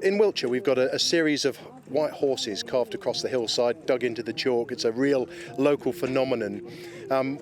In Wiltshire, we've got a series of white horses carved across the hillside, dug into the chalk. It's a real local phenomenon.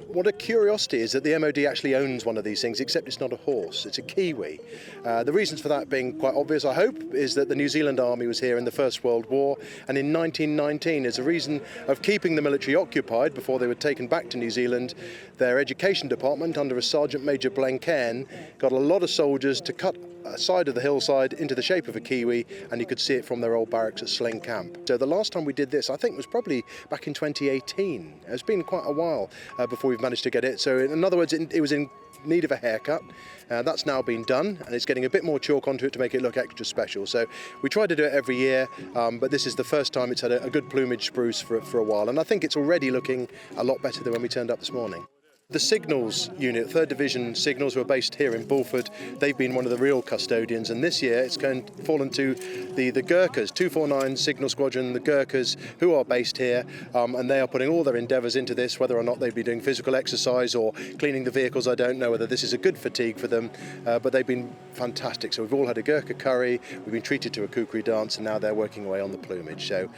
What a curiosity is that the MOD actually owns one of these things, except it's not a horse, it's a Kiwi. The reasons for that being quite obvious, I hope, is that the New Zealand Army was here in the First World War, and in 1919, as a reason of keeping the military occupied before they were taken back to New Zealand, their education department, under a Sergeant Major Blencairn, got a lot of soldiers to cut a side of the hillside into the shape of a Kiwi, and you could see it from their old barracks at Sling Camp. So the last time we did this, I think, was probably back in 2018. It's been quite a while before we've managed to get it. So in other words, it was in need of a haircut. That's now been done, and it's getting a bit more chalk onto it to make it look extra special. So we try to do it every year, but this is the first time it's had a good plumage spruce for a while, and I think it's already looking a lot better than when we turned up this morning. The Signals unit, 3rd Division Signals, were based here in Bulford. They've been one of the real custodians, and this year it's fallen to the Gurkhas, 249 Signal Squadron, the Gurkhas, who are based here, and they are putting all their endeavours into this. Whether or not they'd be doing physical exercise or cleaning the vehicles, I don't know whether this is a good fatigue for them, but they've been fantastic. So we've all had a Gurkha curry, we've been treated to a kukri dance, and now they're working away on the plumage. So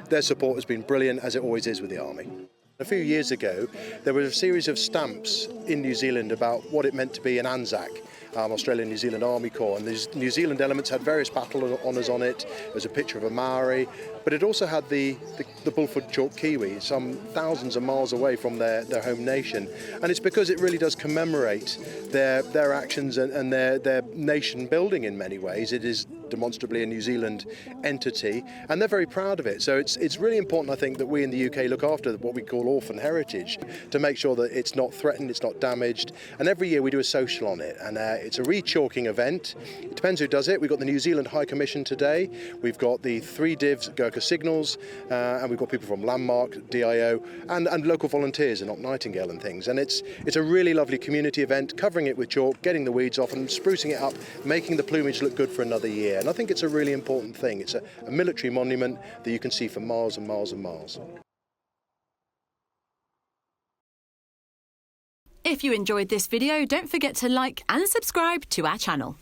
their support has been brilliant, as it always is with the Army. A few years ago, there was a series of stamps in New Zealand about what it meant to be an ANZAC, Australian New Zealand Army Corps, and these New Zealand elements had various battle honours on it. There was a picture of a Maori, but it also had the Bulford chalk Kiwi, some thousands of miles away from their home nation, and it's because it really does commemorate their actions and their nation building in many ways. It is demonstrably a New Zealand entity, and they're very proud of it. So it's really important, I think, that we in the UK look after what we call orphan heritage to make sure that it's not threatened, it's not damaged, and every year we do a social on it, and it's a re-chalking event. It depends who does it. We've got the New Zealand High Commission today, we've got the 3 Divs Gurkha Signals, and we've got people from Landmark, DIO, and local volunteers in Op Nightingale and things, and it's a really lovely community event, covering it with chalk, getting the weeds off and sprucing it up, making the plumage look good for another year. And I think it's a really important thing. It's a military monument that you can see for miles and miles and miles. If you enjoyed this video, don't forget to like and subscribe to our channel.